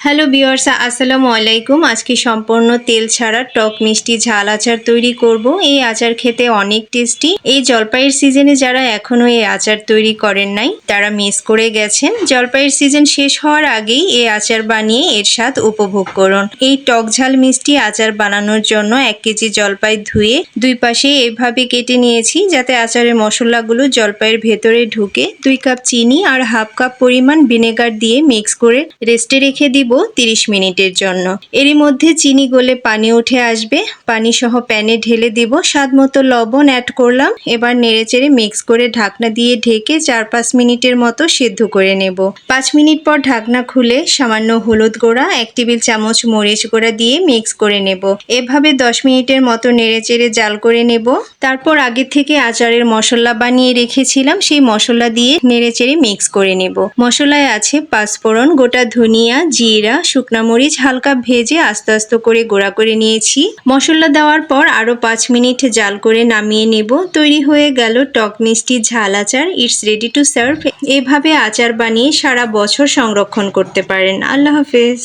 Hello viewers, আসসালামু আলাইকুম। আজকে সম্পূর্ণ তেল ছাড়া টক মিষ্টি ঝাল আচার তৈরি করব। এই আচার খেতে অনেক টেস্টি। এই জলপাইয়ের সিজনে যারা এখনো এই আচার তৈরি করেন নাই তারা মিস করে গেছেন। জলপাইয়ের সিজন শেষ হওয়ার আগেই এই আচার বানিয়ে এর স্বাদ উপভোগ করুন। এই টক ঝাল মিষ্টি আচার বানানোর জন্য 1 কেজি জলপাই ধুয়ে দুই পাশে এভাবে কেটে নিয়েছি যাতে আচারের মশলাগুলো জলপাইয়ের ভেতরে ঢুকে। 2 কাপ চিনি আর হাফ কাপ পরিমাণ ভিনেগার দিয়ে মিক্স করে রেস্টে রেখে দিব 30 মিনিটের জন্য। এরই মধ্যে চিনি গলে পানি উঠে আসবে। পানি সহ প্যানে ঢেলে দিব। স্বাদ মতো লবণ অ্যাড করলাম। এবার নেড়েচেড়ে মিক্স করে ঢাকনা দিয়ে ঢেকে 4-5 মিনিটের মতো সেদ্ধ করে নেব। 5 মিনিট পর ঢাকনা খুলে সামান্য হলুদ গুঁড়া, 1 টেবিল চামচ মরিচ গুঁড়া দিয়ে মিক্স করে নেব। এভাবে 10 মিনিটের মতো নেড়েচেড়ে জাল করে নেব। তারপর আগে থেকে আচারের মশলা বানিয়ে রেখেছিলাম, সেই মশলা দিয়ে নেড়েচেড়ে মিক্স করে নেব। মশলায় আছে পাঁচফোড়ন, গোটা ধনিয়া, জিরা, শুকনা মরিচ হালকা ভেজে আস্তে আস্তে করে গুঁড়া করে নিয়েছি। মশলা দেওয়ার পর আরো 5 মিনিট জাল করে নামিয়ে নেব। তৈরি হয়ে গেল টক মিষ্টি ঝাল আচার। It's ready to serve. এভাবে আচার বানিয়ে সারা বছর সংরক্ষণ করতে পারেন। আল্লাহ হাফেজ।